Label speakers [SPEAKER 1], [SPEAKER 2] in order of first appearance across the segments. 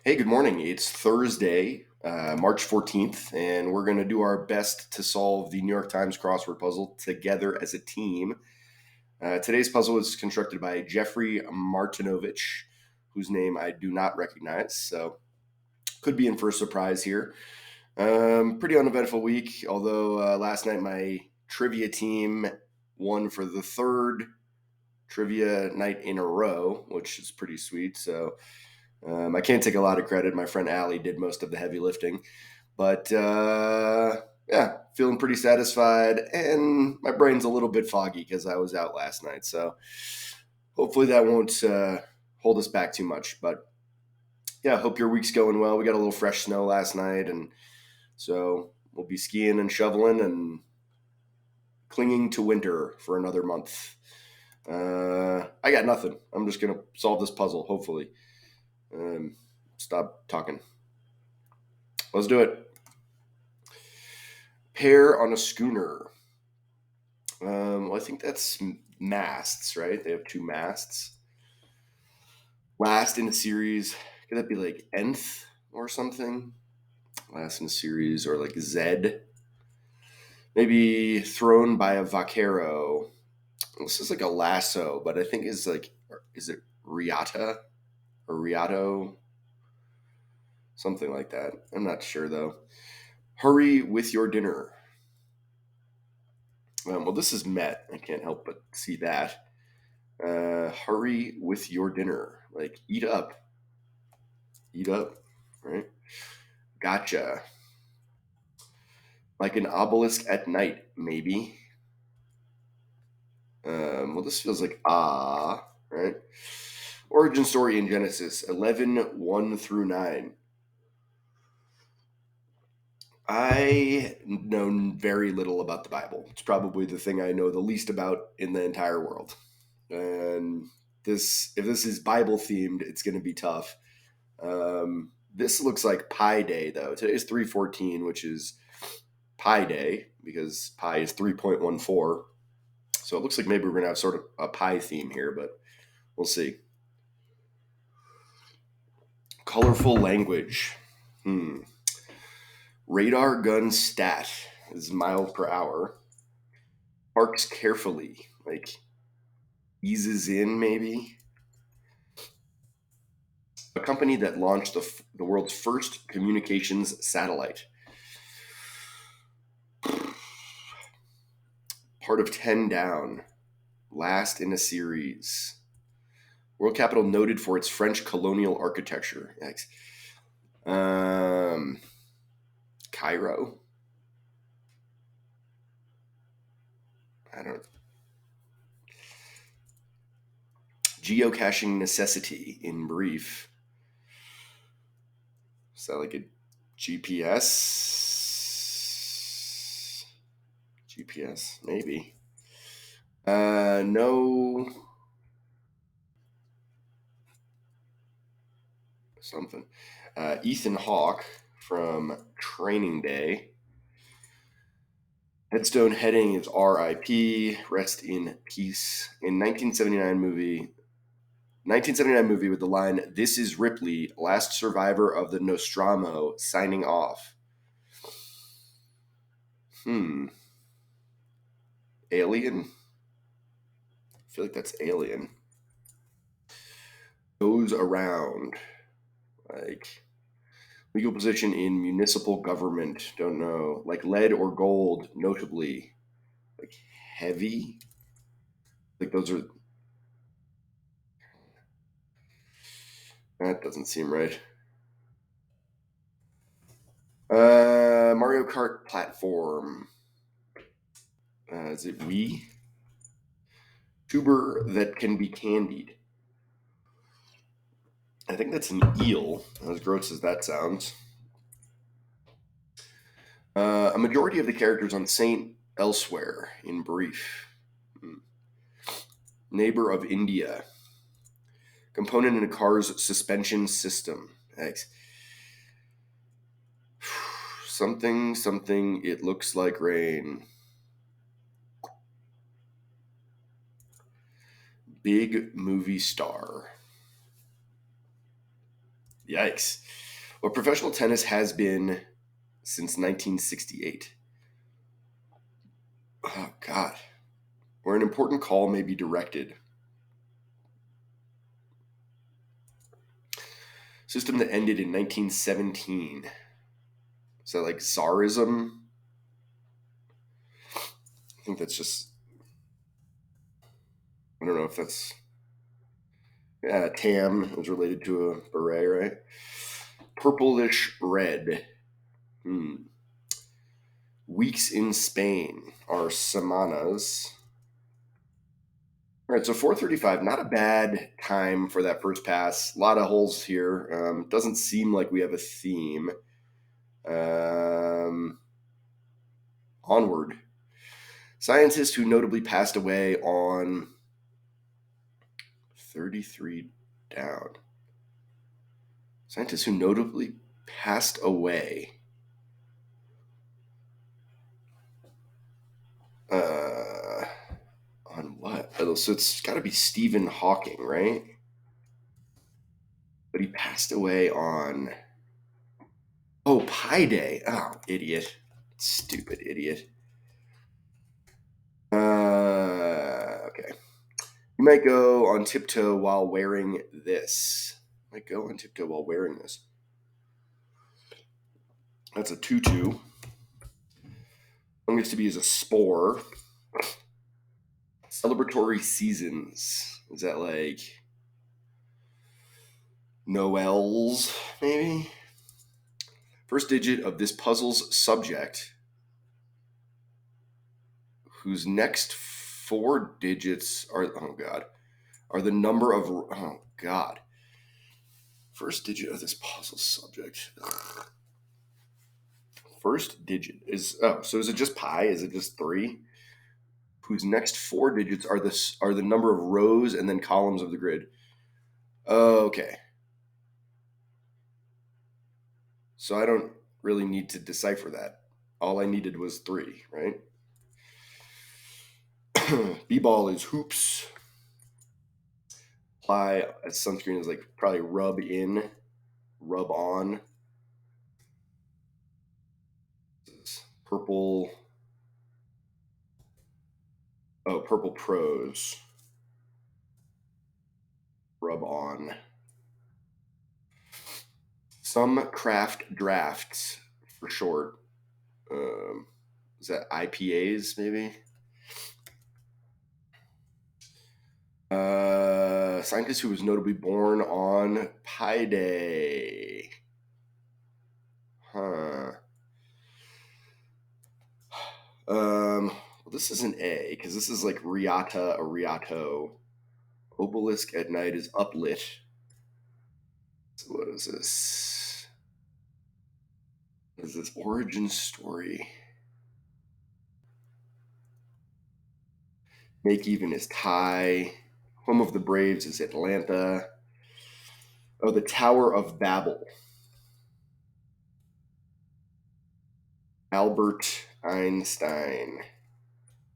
[SPEAKER 1] Hey, good morning. It's Thursday, March 14th, and we're going to do our best to solve the New York Times crossword puzzle together as a team. Today's puzzle is constructed by Jeffrey Martinovich, whose name I do not recognize, so could be in for a surprise here. Pretty uneventful week, although last night my trivia team won for the third trivia night in a row, which is pretty sweet. So I can't take a lot of credit. My friend Allie did most of the heavy lifting, but yeah, feeling pretty satisfied. And my brain's a little bit foggy because I was out last night. So hopefully that won't hold us back too much. But yeah, hope your week's going well. We got a little fresh snow last night, and so we'll be skiing and shoveling and clinging to winter for another month. I got nothing. I'm just gonna solve this puzzle. Hopefully. Stop talking. Let's do it. Pair on a schooner. Well, I think that's masts, right? They have two masts. Last in a series, could that be like nth or something? Last in a series, or like Z. Maybe thrown by a vaquero. This is like a lasso, but I think is it riata or riato? Something like that. I'm not sure though. Hurry with your dinner. Well, this is met. I can't help but see that. Hurry with your dinner. Like, eat up. Eat up, right? Gotcha. Like an obelisk at night, maybe. This feels like right? Origin story in Genesis 11 1 through 9. I know very little about the Bible. It's probably the thing I know the least about in the entire world. And if this is Bible themed, it's going to be tough. This looks like Pi Day, though. Today is 3/14, which is Pi Day because pi is 3.14. So it looks like maybe we're going to have sort of a pi theme here, but we'll see. Colorful language. Radar gun stat is miles per hour. Parks carefully, like eases in maybe. A company that launched the world's first communications satellite. Part of 10 down. Last in a series. World capital noted for its French colonial architecture. Yikes. Cairo. I don't know. Geocaching necessity in brief. Is that like a GPS? GPS, maybe. No. Something. Ethan Hawke from Training Day. Headstone heading is R.I.P. Rest in peace. In 1979 movie with the line, "This is Ripley, last survivor of the Nostromo, signing off." Alien? I feel like that's Alien. Goes around. Like, legal position in municipal government. Don't know. Like lead or gold, notably. Like heavy? Like those are. That doesn't seem right. Mario Kart platform. Is it Wii? Tuber that can be candied. I think that's an eel, as gross as that sounds. A majority of the characters on Saint Elsewhere, in brief. Neighbor of India. Component in a car's suspension system. X. Something, it looks like rain. Big movie star. Yikes. Well, professional tennis has been since 1968. Oh, God. Where an important call may be directed. System that ended in 1917. Is that like Tsarism? I think that's just, I don't know if that's, yeah, tam is related to a beret, right? Purplish red. Hmm. Weeks in Spain are semanas. All right, so 4:35, not a bad time for that first pass. A lot of holes here. Doesn't seem like we have a theme. Um, Onward. Scientist who notably passed away on 33 down. Scientist who notably passed away. Uh, on what? Oh, so it's got to be Stephen Hawking, right? But he passed away on. Oh, Pi Day. Oh, idiot. Stupid idiot. Okay. You might go on tiptoe while wearing this. Might go on tiptoe while wearing this. That's a tutu. Longest to be is a spore. Celebratory seasons. Is that like Noel's, maybe? First digit of this puzzle's subject, whose next four digits are, oh God, are the number of, oh God. First digit of this puzzle subject. First digit is, oh, so is it just pi? Is it just 3? Whose next four digits are the number of rows and then columns of the grid. Okay. So I don't really need to decipher that. All I needed was 3, right? B-ball is hoops. Apply as sunscreen is like probably rub in, rub on. Purple. Oh, purple prose. Rub on. Some craft drafts for short. Is that IPAs maybe? Scientist who was notably born on Pi Day. Huh. Well, this is an A because this is like Riata, a Riato. Obelisk at night is uplit. So what is this? What is this origin story? Make even is Thai. Home of the Braves is Atlanta. Oh, the Tower of Babel. Albert Einstein.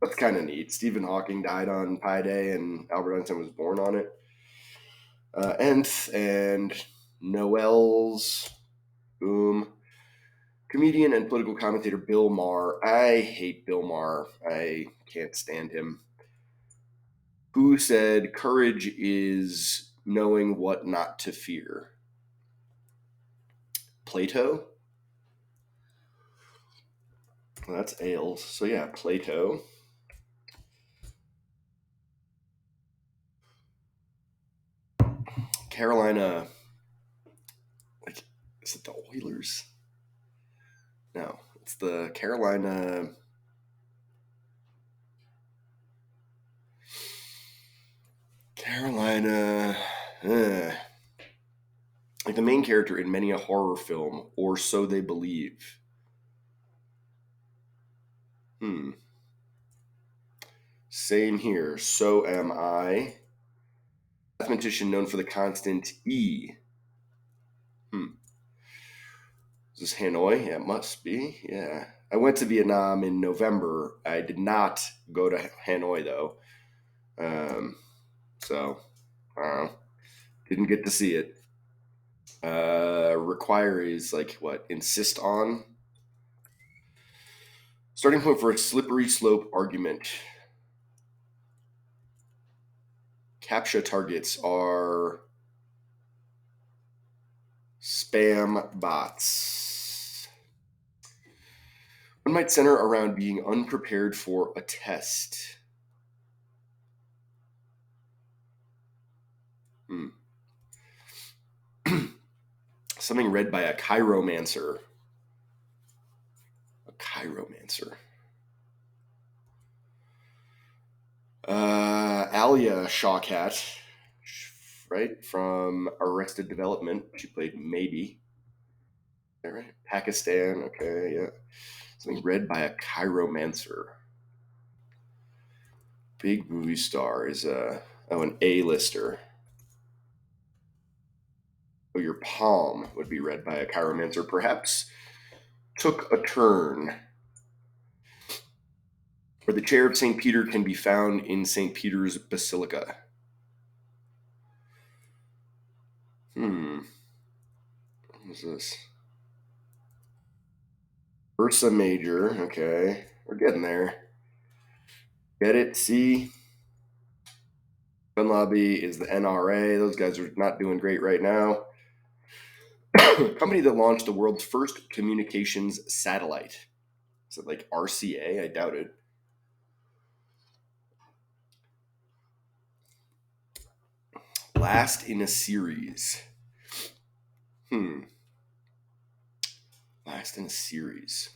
[SPEAKER 1] That's kind of neat. Stephen Hawking died on Pi Day, and Albert Einstein was born on it. Nth and Noel's. Boom. Comedian and political commentator Bill Maher. I hate Bill Maher. I can't stand him. Who said courage is knowing what not to fear? Plato? Well, that's ales. So yeah, Plato. Carolina. Like, is it the Oilers? No, it's the Carolina. Carolina. Like the main character in many a horror film, or so they believe. Same here. So am I. Mathematician known for the constant E. Is this Hanoi? Yeah, it must be. Yeah. I went to Vietnam in November. I did not go to Hanoi though. So I don't know. Didn't get to see it. Require is like what? Insist on. Starting point for a slippery slope argument. CAPTCHA targets are spam bots. One might center around being unprepared for a test. Something read by a chiromancer. A chiromancer. Alia Shawkat, right, from Arrested Development. She played Maybe. Is that right? Pakistan. Okay, yeah. Something read by a chiromancer. Big movie star is an A-lister. Oh, your palm would be read by a chiromancer. Perhaps took a turn. Where the chair of St. Peter can be found in St. Peter's Basilica. What is this? Ursa Major. Okay, we're getting there. Get it? See? Gun lobby is the NRA. Those guys are not doing great right now. Company that launched the world's first communications satellite. Is it like RCA? I doubt it. Last in a series. Last in a series.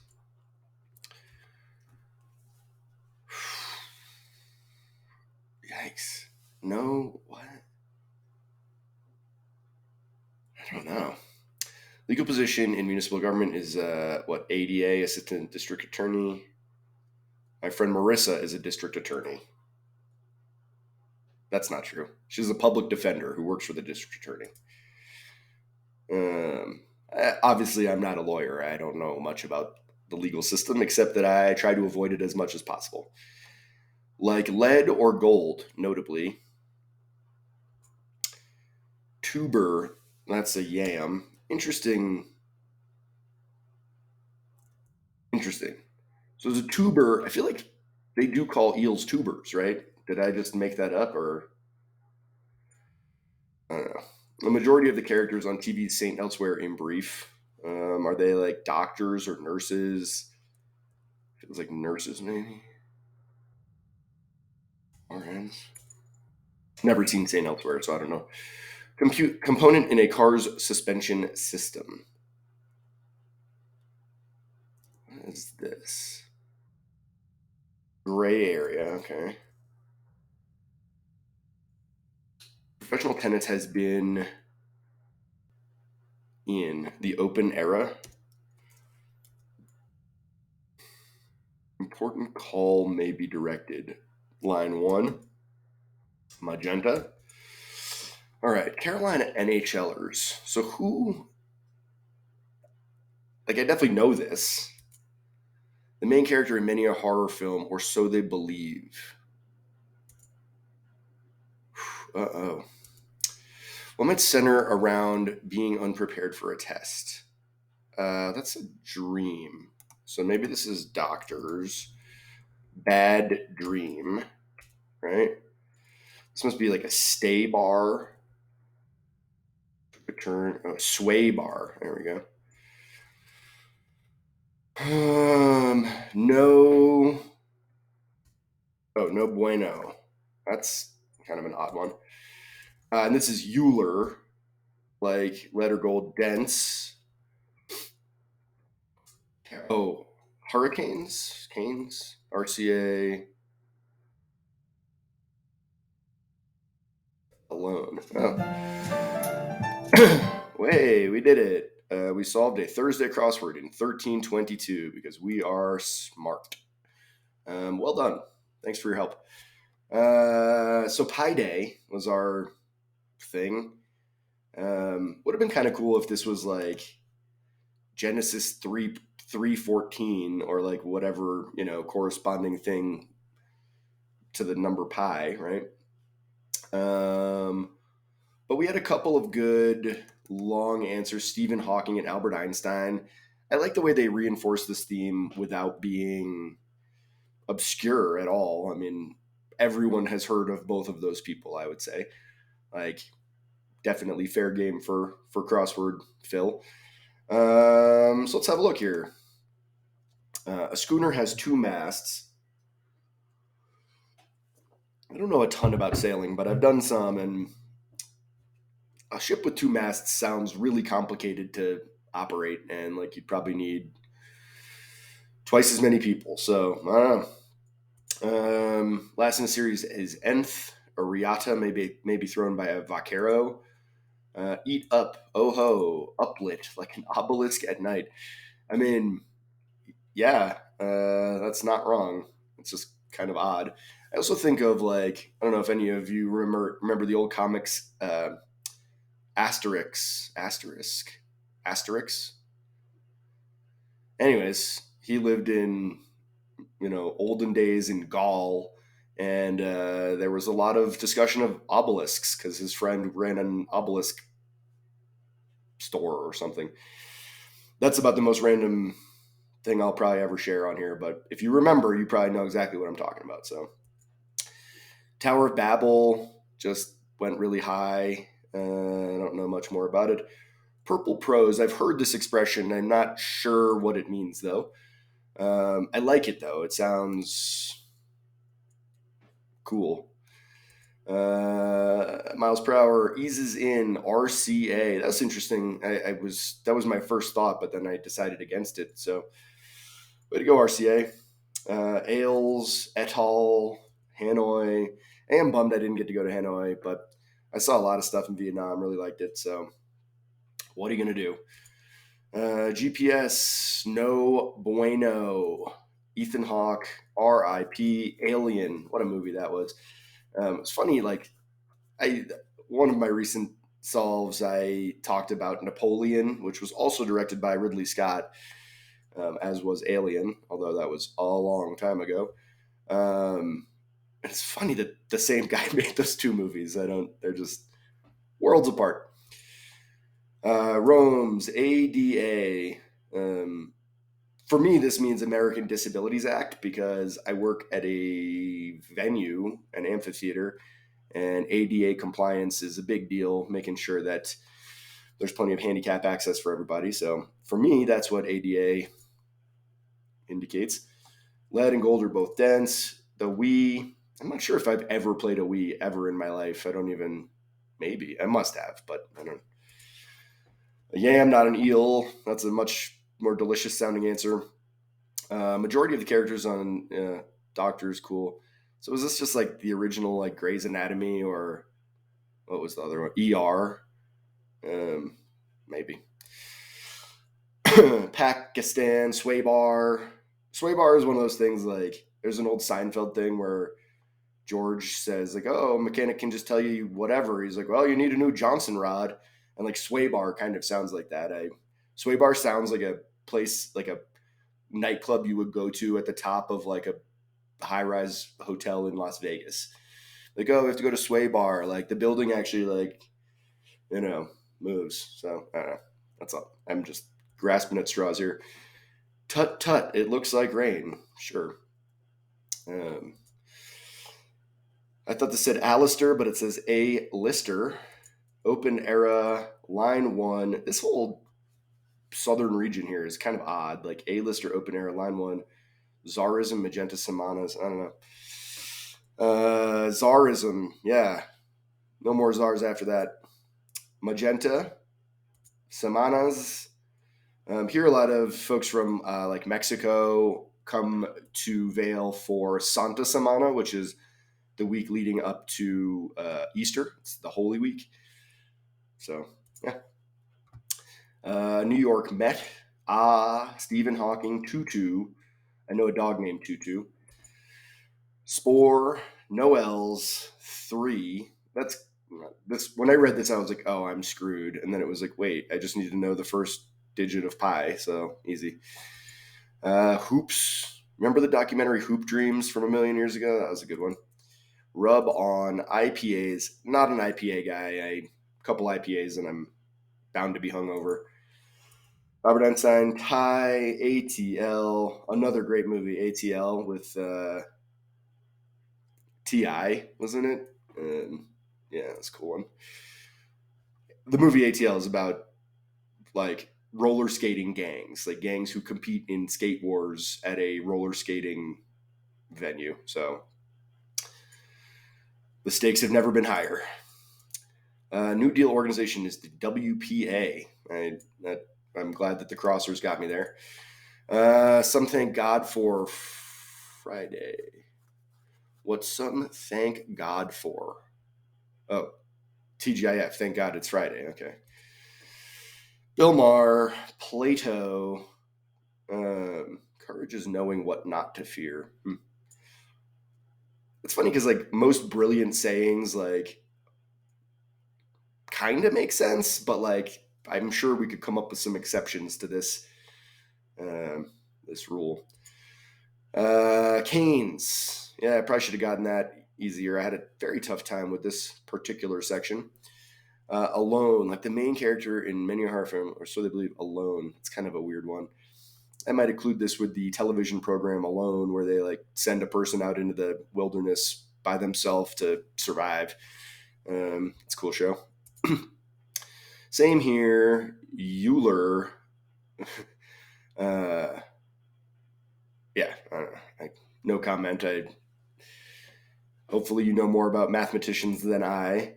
[SPEAKER 1] Yikes. No, what? I don't know. Legal position in municipal government is ADA, Assistant District Attorney. My friend Marissa is a district attorney. That's not true. She's a public defender who works for the district attorney. Obviously, I'm not a lawyer. I don't know much about the legal system, except that I try to avoid it as much as possible. Like lead or gold, notably. Tuber, that's a yam. Interesting. So as a tuber, I feel like they do call eels tubers, right? Did I just make that up, or I don't know? The majority of the characters on TV's Saint Elsewhere in brief. Are they like doctors or nurses? Feels like nurses, maybe. RNs. Never seen Saint Elsewhere, so I don't know. Component in a car's suspension system. What is this? Gray area, okay. Professional tennis has been in the open era. Important call may be directed. Line 1, magenta. All right, Carolina NHLers. So who? Like, I definitely know this. The main character in many a horror film, or so they believe. Uh-oh. One might center around being unprepared for a test. That's a dream. So maybe this is doctors. Bad dream, right? This must be like a stay bar. Return. Oh, sway bar. There we go. No. Oh, no bueno. That's kind of an odd one. And this is Euler, like letter gold dense. Oh, hurricanes, canes, RCA alone. Oh, way, we did it. We solved a Thursday crossword in 1322 because we are smart. Well done. Thanks for your help. So Pi Day was our thing. Would have been kind of cool if this was like Genesis 3:14 or like whatever, corresponding thing to the number pi, right? But we had a couple of good long answer, Stephen Hawking and Albert Einstein. I like the way they reinforce this theme without being obscure at all. I mean, everyone has heard of both of those people, I would say. Like, definitely fair game for crossword Phil. So let's have a look here. A schooner has two masts. I don't know a ton about sailing, but I've done some, and a ship with two masts sounds really complicated to operate, and like you'd probably need twice as many people. So I don't know. Last in the series is Nth, a riata, maybe thrown by a vaquero. Eat up, oh ho, uplit like an obelisk at night. I mean, yeah, that's not wrong. It's just kind of odd. I also think of like I don't know if any of you remember the old comics Asterix. Anyways, he lived in olden days in Gaul, and there was a lot of discussion of obelisks because his friend ran an obelisk store or something. That's about the most random thing I'll probably ever share on here, but if you remember, you probably know exactly what I'm talking about. So, Tower of Babel just went really high. I don't know much more about it. Purple prose. I've heard this expression. I'm not sure what it means though. I like it though. It sounds cool. Miles per hour eases in RCA. That's interesting. That was my first thought, but then I decided against it. So, way to go, RCA. Ailes, et al., Hanoi. I am bummed I didn't get to go to Hanoi, but I saw a lot of stuff in Vietnam. Really liked it. So, what are you gonna do? GPS, no bueno. Ethan Hawke, R.I.P. Alien. What a movie that was. It's funny, like I one of my recent solves, I talked about Napoleon, which was also directed by Ridley Scott, as was Alien, although that was a long time ago. It's funny that the same guy made those two movies. They're just worlds apart. Rome's ADA. For me, this means American Disabilities Act because I work at a venue, an amphitheater, and ADA compliance is a big deal, making sure that there's plenty of handicap access for everybody. So for me, that's what ADA indicates. Lead and gold are both dense. The Wii, I'm not sure if I've ever played a Wii ever in my life. Maybe. I must have, but I don't. A yam, not an eel. That's a much more delicious sounding answer. Majority of the characters on Doctor is cool. So is this just like the original like Grey's Anatomy or what was the other one? ER? Maybe. Pakistan, Sway Bar. Sway Bar is one of those things like there's an old Seinfeld thing where George says like, "Oh, a mechanic can just tell you whatever." He's like, "Well, you need a new Johnson rod," and like Sway Bar kind of sounds like that. Sway Bar sounds like a place like a nightclub you would go to at the top of like a high-rise hotel in Las Vegas. Like, oh, we have to go to Sway Bar. Like the building actually like moves. So I don't know. That's all. I'm just grasping at straws here. Tut tut. It looks like rain. Sure. Um, I thought this said Alistair, but it says A Lister. Open era line one. This whole southern region here is kind of odd. Like A Lister, open era line one. Tsarism, magenta semanas. I don't know. Tsarism. Yeah. No more czars after that. Magenta. Semanas. Here, a lot of folks from like Mexico come to Vail for Santa Semana, which is the week leading up to Easter. It's the Holy Week. So, yeah. New York Met. Stephen Hawking. Tutu. I know a dog named Tutu. Spore. Noel's. 3. That's this. When I read this, I was like, oh, I'm screwed. And then it was like, wait, I just need to know the first digit of pi. So easy. Hoops. Remember the documentary Hoop Dreams from a million years ago? That was a good one. Rub on IPAs. Not an IPA guy. A couple IPAs and I'm bound to be hungover. Robert Ensign, Thai, ATL, another great movie, ATL with T.I., wasn't it? Yeah, that's a cool one. The movie ATL is about like roller skating gangs, like gangs who compete in skate wars at a roller skating venue. So the stakes have never been higher. New Deal organization is the WPA. I'm glad that the crossers got me there. Some thank God for Friday. What some thank God for? Oh, TGIF. Thank God it's Friday. Okay. Bill Maher, Plato. Courage is knowing what not to fear. It's funny because like most brilliant sayings like kind of make sense, but like I'm sure we could come up with some exceptions to this this rule. Canes. Yeah, I probably should have gotten that easier. I had a very tough time with this particular section. Alone, like the main character in many horror film, or so they believe, alone. It's kind of a weird one. I might include this with the television program Alone, where they like send a person out into the wilderness by themselves to survive. It's a cool show. Same here. Euler. Yeah, I don't know. No comment. Hopefully you know more about mathematicians than I.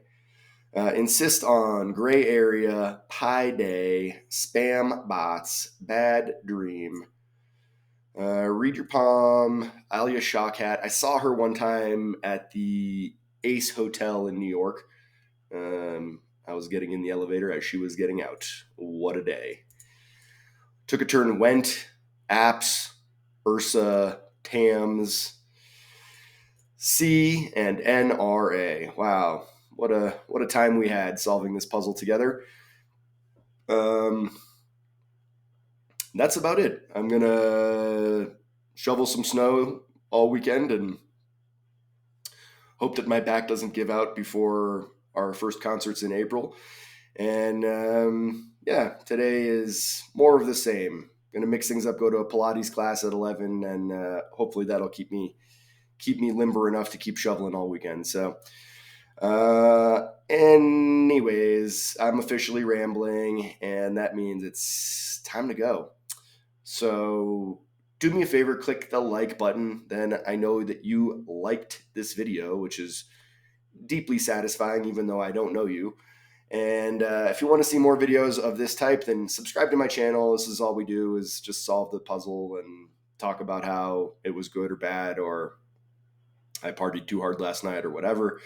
[SPEAKER 1] Insist on gray area, Pi Day, spam bots, bad dream. Read your palm, Alia Shawkat. I saw her one time at the Ace Hotel in New York. I was getting in the elevator as she was getting out. What a day. Took a turn, went, apps, Ursa, TAMS, C, and NRA. Wow. What a time we had solving this puzzle together. That's about it. I'm gonna shovel some snow all weekend and hope that my back doesn't give out before our first concerts in April. And yeah, today is more of the same. Gonna mix things up. Go to a Pilates class at 11, and hopefully that'll keep me limber enough to keep shoveling all weekend. So. Anyways, I'm officially rambling, and that means it's time to go. So do me a favor, click the like button. Then I know that you liked this video, which is deeply satisfying, even though I don't know you. And if you want to see more videos of this type, then subscribe to my channel. This is all we do is just solve the puzzle and talk about how it was good or bad, or I partied too hard last night or whatever.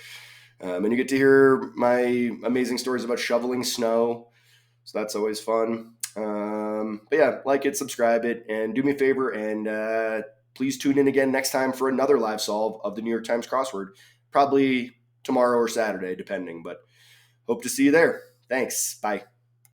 [SPEAKER 1] And you get to hear my amazing stories about shoveling snow. So that's always fun. But yeah, like it, subscribe it, and do me a favor and please tune in again next time for another live solve of the New York Times crossword. Probably tomorrow or Saturday, depending, but hope to see you there. Thanks. Bye.